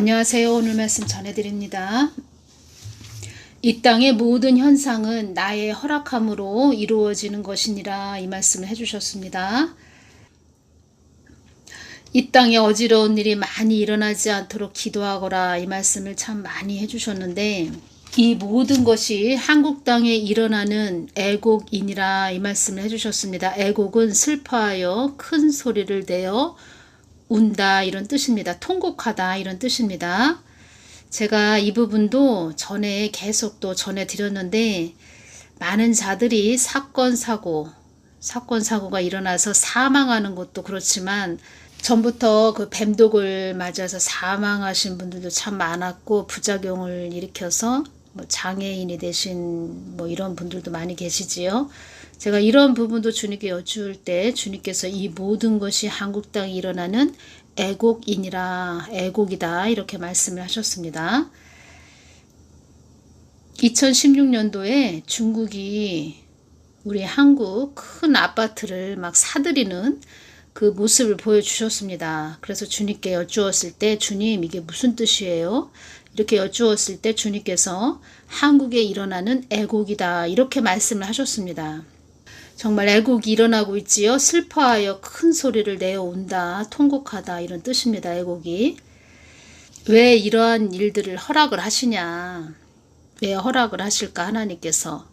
안녕하세요. 오늘 말씀 전해드립니다. 이 땅의 모든 현상은 나의 허락함으로 이루어지는 것이니라, 이 말씀을 해주셨습니다. 이 땅에 어지러운 일이 많이 일어나지 않도록 기도하거라, 이 말씀을 참 많이 해주셨는데, 이 모든 것이 한국 땅에 일어나는 애곡이니라, 이 말씀을 해주셨습니다. 애곡은 슬퍼하여 큰 소리를 내어 운다, 이런 뜻입니다. 통곡하다, 이런 뜻입니다. 제가 이 부분도 전에 계속 또 전해드렸는데, 많은 자들이 사건 사고가 일어나서 사망하는 것도 그렇지만, 전부터 그 뱀독을 맞아서 사망하신 분들도 참 많았고, 부작용을 일으켜서 장애인이 되신 이런 분들도 많이 계시지요. 제가 이런 부분도 주님께 여쭈을 때 주님께서 이 모든 것이 한국 땅에 일어나는 애곡이니라, 애곡이다, 이렇게 말씀을 하셨습니다. 2016년도에 중국이 우리 한국 큰 아파트를 막 사들이는 그 모습을 보여주셨습니다. 그래서 주님께 여쭈었을 때, 주님 이게 무슨 뜻이에요? 이렇게 여쭈었을 때 주님께서 한국에 일어나는 애곡이다, 이렇게 말씀을 하셨습니다. 정말 애곡이 일어나고 있지요. 슬퍼하여 큰 소리를 내어 운다, 통곡하다, 이런 뜻입니다. 애곡이. 왜 이러한 일들을 허락을 하시냐? 왜 허락을 하실까? 하나님께서.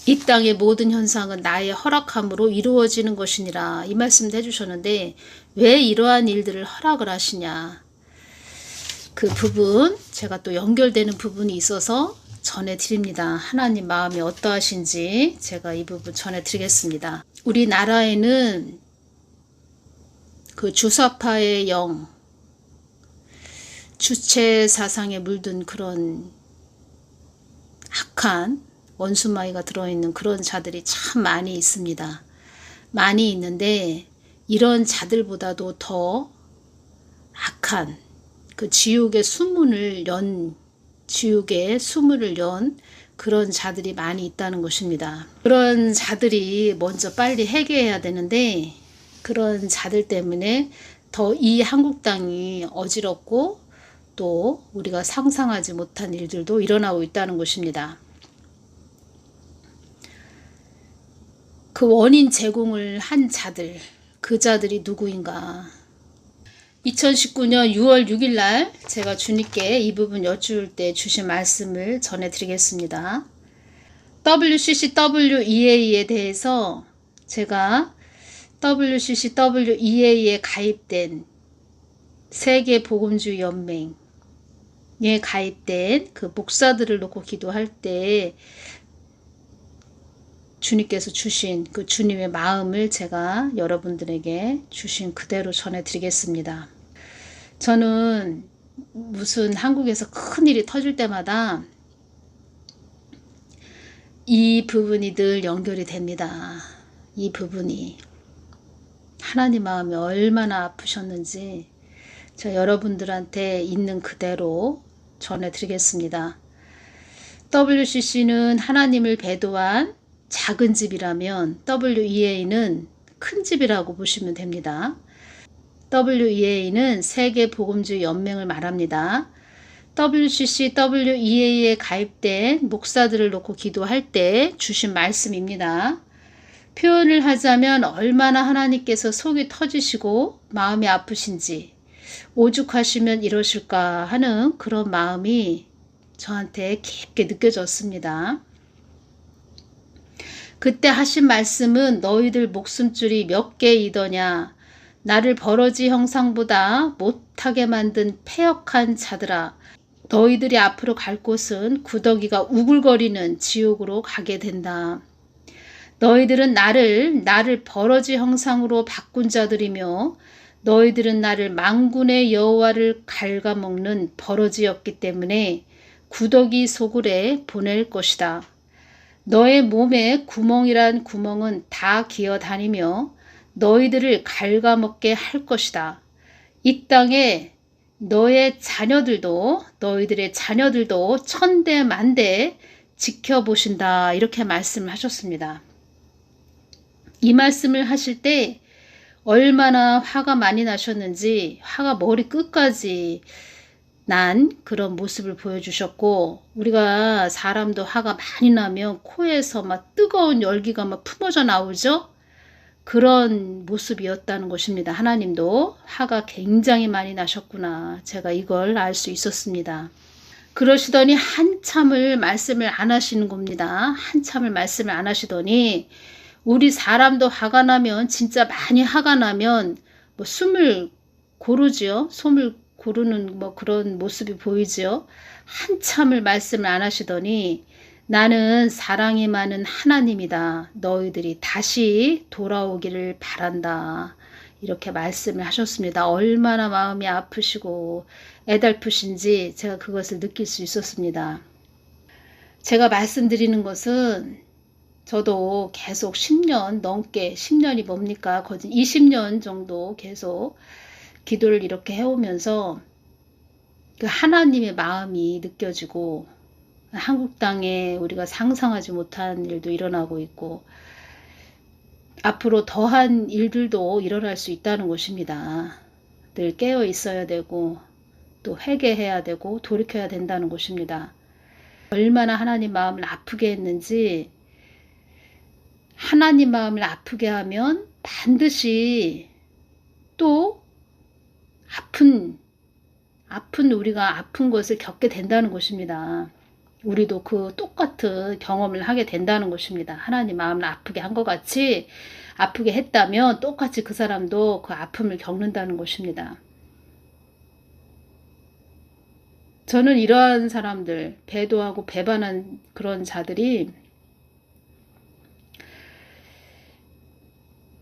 이 땅의 모든 현상은 나의 허락함으로 이루어지는 것이니라, 이 말씀도 해주셨는데, 왜 이러한 일들을 허락을 하시냐? 그 부분, 제가 또 연결되는 부분이 있어서 전해드립니다. 하나님 마음이 어떠하신지 제가 이 부분 전해드리겠습니다. 우리나라에는 그 주사파의 영, 주체 사상에 물든 그런 악한 원수마귀가 들어있는 그런 자들이 참 많이 있습니다. 많이 있는데, 이런 자들보다도 더 악한 그 지옥의 수문을 연 그런 자들이 많이 있다는 것입니다. 그런 자들이 먼저 빨리 해결해야 되는데, 그런 자들 때문에 더 이 한국 땅이 어지럽고 또 우리가 상상하지 못한 일들도 일어나고 있다는 것입니다. 그 원인 제공을 한 자들, 그 자들이 누구인가? 2019년 6월 6일 날 제가 주님께 이 부분 여쭈을 때 주신 말씀을 전해드리겠습니다. WCCWEA에 대해서 제가 WCCWEA에 가입된 세계 복음주의 연맹에 가입된 그 목사들을 놓고 기도할 때 주님께서 주신 그 주님의 마음을 제가 여러분들에게 주신 그대로 전해드리겠습니다. 저는 무슨 한국에서 큰일이 터질 때마다 이 부분이 늘 연결이 됩니다. 이 부분이 하나님 마음이 얼마나 아프셨는지 저 여러분들한테 있는 그대로 전해드리겠습니다. WCC는 하나님을 배도한 작은 집이라면 WEA는 큰 집이라고 보시면 됩니다. WEA는 세계 복음주의 연맹을 말합니다. WCC, WEA에 가입된 목사들을 놓고 기도할 때 주신 말씀입니다. 표현을 하자면 얼마나 하나님께서 속이 터지시고 마음이 아프신지, 오죽하시면 이러실까 하는 그런 마음이 저한테 깊게 느껴졌습니다. 그때 하신 말씀은 너희들 목숨줄이 몇 개이더냐, 나를 버러지 형상보다 못하게 만든 패역한 자들아, 너희들이 앞으로 갈 곳은 구더기가 우글거리는 지옥으로 가게 된다. 너희들은 나를 버러지 형상으로 바꾼 자들이며 너희들은 나를 만군의 여호와를 갉아먹는 버러지였기 때문에 구더기 소굴에 보낼 것이다. 너의 몸에 구멍이란 구멍은 다 기어다니며 너희들을 갉아먹게 할 것이다. 이 땅에 너희들의 자녀들도 천대만대 지켜보신다, 이렇게 말씀을 하셨습니다. 이 말씀을 하실 때 얼마나 화가 많이 나셨는지, 화가 머리 끝까지 난 그런 모습을 보여주셨고, 우리가 사람도 화가 많이 나면 코에서 막 뜨거운 열기가 막 품어져 나오죠? 그런 모습이었다는 것입니다. 하나님도 화가 굉장히 많이 나셨구나. 제가 이걸 알 수 있었습니다. 그러시더니 한참을 말씀을 안 하시는 겁니다. 한참을 말씀을 안 하시더니 우리 사람도 화가 나면 진짜 많이 화가 나면 뭐 숨을 고르지요. 숨을 고르는 뭐 그런 모습이 보이지요. 한참을 말씀을 안 하시더니 나는 사랑이 많은 하나님이다. 너희들이 다시 돌아오기를 바란다. 이렇게 말씀을 하셨습니다. 얼마나 마음이 아프시고 애달프신지 제가 그것을 느낄 수 있었습니다. 제가 말씀드리는 것은 저도 계속 10년 넘게, 10년이 뭡니까? 거의 20년 정도 계속 기도를 이렇게 해오면서 그 하나님의 마음이 느껴지고 한국 땅에 우리가 상상하지 못한 일도 일어나고 있고 앞으로 더한 일들도 일어날 수 있다는 것입니다. 늘 깨어 있어야 되고 또 회개해야 되고 돌이켜야 된다는 것입니다. 얼마나 하나님 마음을 아프게 했는지 하나님 마음을 아프게 하면 반드시 또 우리가 아픈 것을 겪게 된다는 것입니다. 우리도 그 똑같은 경험을 하게 된다는 것입니다. 하나님 마음을 아프게 한 것 같이 아프게 했다면 똑같이 그 사람도 그 아픔을 겪는다는 것입니다. 저는 이러한 사람들, 배도하고 배반한 그런 자들이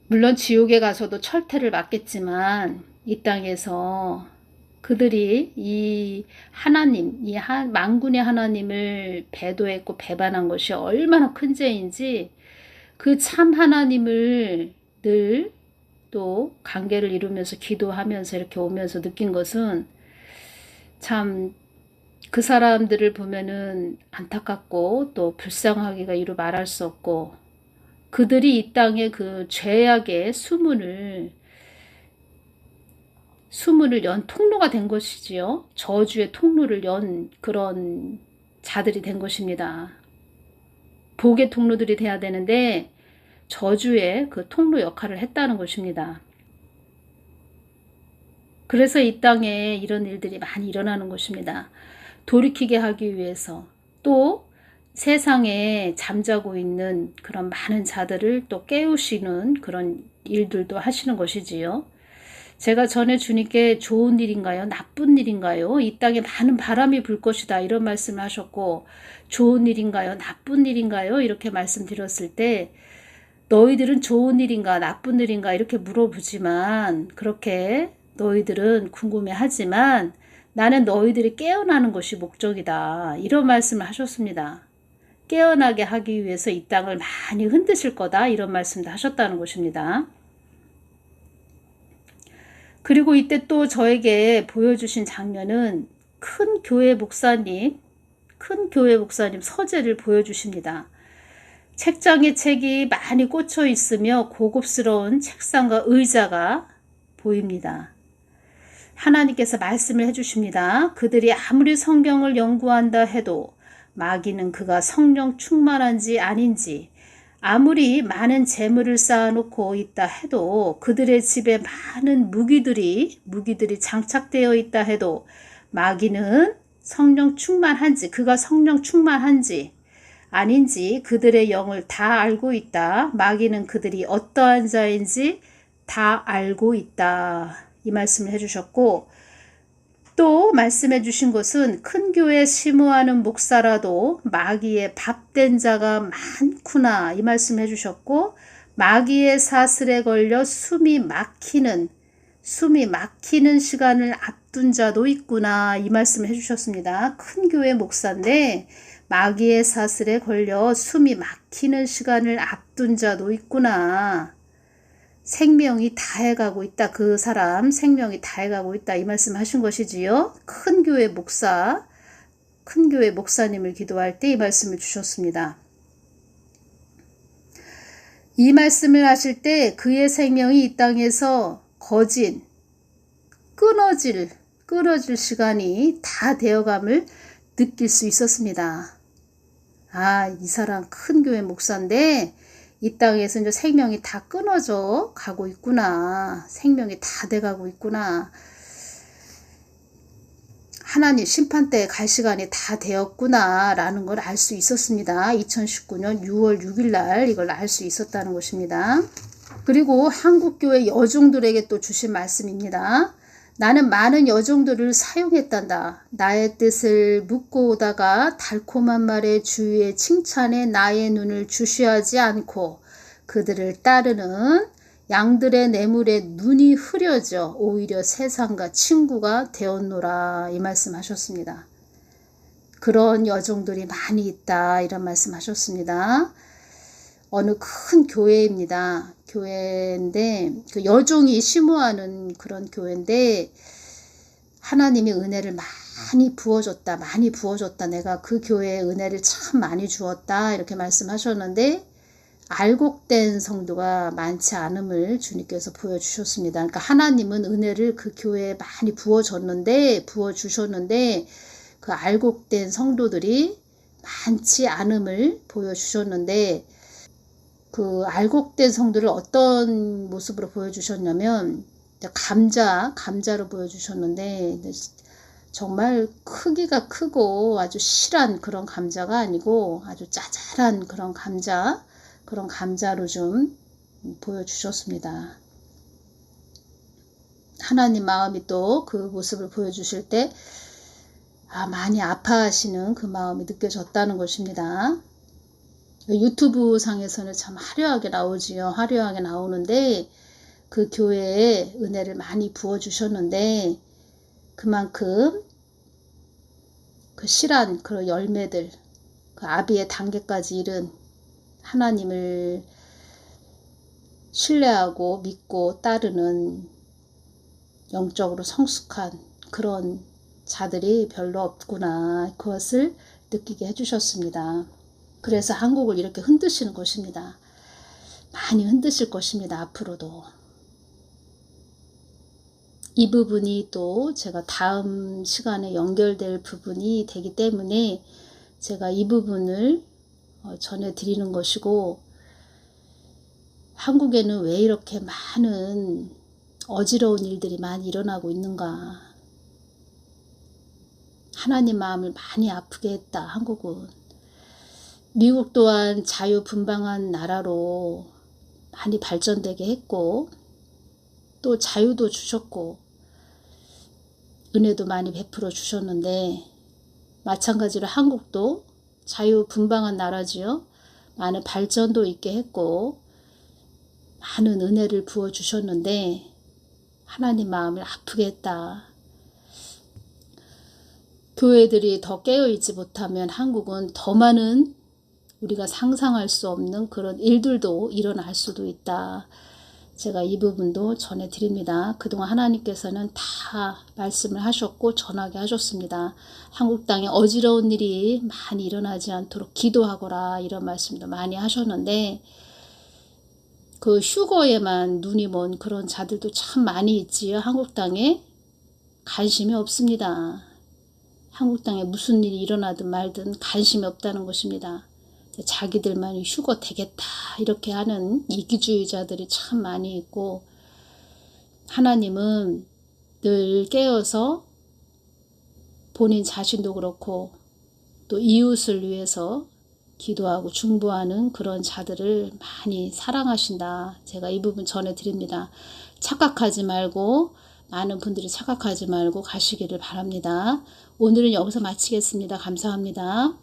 물론 지옥에 가서도 철퇴를 맞겠지만 이 땅에서 그들이 이 하나님, 만군의 하나님을 배도했고 배반한 것이 얼마나 큰 죄인지 그 참 하나님을 늘 또 관계를 이루면서 기도하면서 이렇게 오면서 느낀 것은 참 그 사람들을 보면은 안타깝고 또 불쌍하기가 이루 말할 수 없고 그들이 이 땅에 그 죄악의 수문을 연 통로가 된 것이지요. 저주의 통로를 연 그런 자들이 된 것입니다. 복의 통로들이 돼야 되는데 저주의 그 통로 역할을 했다는 것입니다. 그래서 이 땅에 이런 일들이 많이 일어나는 것입니다. 돌이키게 하기 위해서 또 세상에 잠자고 있는 그런 많은 자들을 또 깨우시는 그런 일들도 하시는 것이지요. 제가 전에 주님께 좋은 일인가요? 나쁜 일인가요? 이 땅에 많은 바람이 불 것이다. 이런 말씀을 하셨고 좋은 일인가요? 나쁜 일인가요? 이렇게 말씀드렸을 때 너희들은 좋은 일인가 나쁜 일인가 이렇게 물어보지만 그렇게 너희들은 궁금해하지만 나는 너희들이 깨어나는 것이 목적이다. 이런 말씀을 하셨습니다. 깨어나게 하기 위해서 이 땅을 많이 흔드실 거다. 이런 말씀도 하셨다는 것입니다. 그리고 이때 또 저에게 보여주신 장면은 큰 교회 목사님 서재를 보여주십니다. 책장에 책이 많이 꽂혀 있으며 고급스러운 책상과 의자가 보입니다. 하나님께서 말씀을 해주십니다. 그들이 아무리 성경을 연구한다 해도 마귀는 그가 성령 충만한지 아닌지 아무리 많은 재물을 쌓아놓고 있다 해도 그들의 집에 많은 무기들이 장착되어 있다 해도 마귀는 그가 성령 충만한지 아닌지 그들의 영을 다 알고 있다. 마귀는 그들이 어떠한 자인지 다 알고 있다. 이 말씀을 해주셨고 또 말씀해 주신 것은 큰 교회 심우하는 목사라도 마귀의 밥된 자가 많구나. 이 말씀을 해주셨고 마귀의 사슬에 걸려 숨이 막히는 시간을 앞둔 자도 있구나. 이 말씀을 해주셨습니다. 큰 교회 목사인데 마귀의 사슬에 걸려 숨이 막히는 시간을 앞둔 자도 있구나. 생명이 다해가고 있다. 그 사람 생명이 다해가고 있다. 이 말씀 하신 것이지요. 큰 교회 목사님을 기도할 때 이 말씀을 주셨습니다. 이 말씀을 하실 때 그의 생명이 이 땅에서 끊어질 끊어질 시간이 다 되어감을 느낄 수 있었습니다. 아, 이 사람 큰 교회 목사인데 이 땅에서 이제 생명이 다 끊어져 가고 있구나. 생명이 다 돼가고 있구나. 하나님 심판대에 갈 시간이 다 되었구나 라는 걸 알 수 있었습니다. 2019년 6월 6일 날 이걸 알 수 있었다는 것입니다. 그리고 한국교회 여종들에게 또 주신 말씀입니다. 나는 많은 여종들을 사용했단다. 나의 뜻을 묻고 오다가 달콤한 말에 주위의 칭찬에 나의 눈을 주시하지 않고 그들을 따르는 양들의 뇌물에 눈이 흐려져 오히려 세상과 친구가 되었노라. 이 말씀 하셨습니다. 그런 여종들이 많이 있다. 이런 말씀 하셨습니다. 어느 큰 교회입니다. 교회인데 그 여종이 심호하는 그런 교회인데 하나님이 은혜를 많이 부어줬다. 많이 부어줬다. 내가 그 교회에 은혜를 참 많이 주었다. 이렇게 말씀하셨는데 알곡된 성도가 많지 않음을 주님께서 보여주셨습니다. 그러니까 하나님은 은혜를 그 교회에 많이 부어주셨는데 그 알곡된 성도들이 많지 않음을 보여주셨는데 그 알곡된 성도를 어떤 모습으로 보여주셨냐면 감자로 보여주셨는데 정말 크기가 크고 아주 실한 그런 감자가 아니고 아주 짜잘한 그런 감자로 좀 보여주셨습니다. 하나님 마음이 또 그 모습을 보여주실 때 많이 아파하시는 그 마음이 느껴졌다는 것입니다. 유튜브 상에서는 참 화려하게 나오지요. 화려하게 나오는데 그 교회에 은혜를 많이 부어주셨는데 그만큼 그 실한 그런 열매들, 그 아비의 단계까지 이른 하나님을 신뢰하고 믿고 따르는 영적으로 성숙한 그런 자들이 별로 없구나. 그것을 느끼게 해주셨습니다. 그래서 한국을 이렇게 흔드시는 것입니다. 많이 흔드실 것입니다. 앞으로도. 이 부분이 또 제가 다음 시간에 연결될 부분이 되기 때문에 제가 이 부분을 전해드리는 것이고 한국에는 왜 이렇게 많은 어지러운 일들이 많이 일어나고 있는가. 하나님 마음을 많이 아프게 했다. 한국은. 미국 또한 자유분방한 나라로 많이 발전되게 했고 또 자유도 주셨고 은혜도 많이 베풀어 주셨는데 마찬가지로 한국도 자유분방한 나라지요. 많은 발전도 있게 했고 많은 은혜를 부어 주셨는데 하나님 마음을 아프게 했다. 교회들이 더 깨어있지 못하면 한국은 더 많은 우리가 상상할 수 없는 그런 일들도 일어날 수도 있다. 제가 이 부분도 전해드립니다. 그동안 하나님께서는 다 말씀을 하셨고 전하게 하셨습니다. 한국 땅에 어지러운 일이 많이 일어나지 않도록 기도하거라 이런 말씀도 많이 하셨는데 그 휴거에만 눈이 먼 그런 자들도 참 많이 있지요. 한국 땅에 관심이 없습니다. 한국 땅에 무슨 일이 일어나든 말든 관심이 없다는 것입니다. 자기들만이 휴거 되겠다 이렇게 하는 이기주의자들이 참 많이 있고 하나님은 늘 깨어서 본인 자신도 그렇고 또 이웃을 위해서 기도하고 중보하는 그런 자들을 많이 사랑하신다. 제가 이 부분 전해드립니다. 착각하지 말고 많은 분들이 착각하지 말고 가시기를 바랍니다. 오늘은 여기서 마치겠습니다. 감사합니다.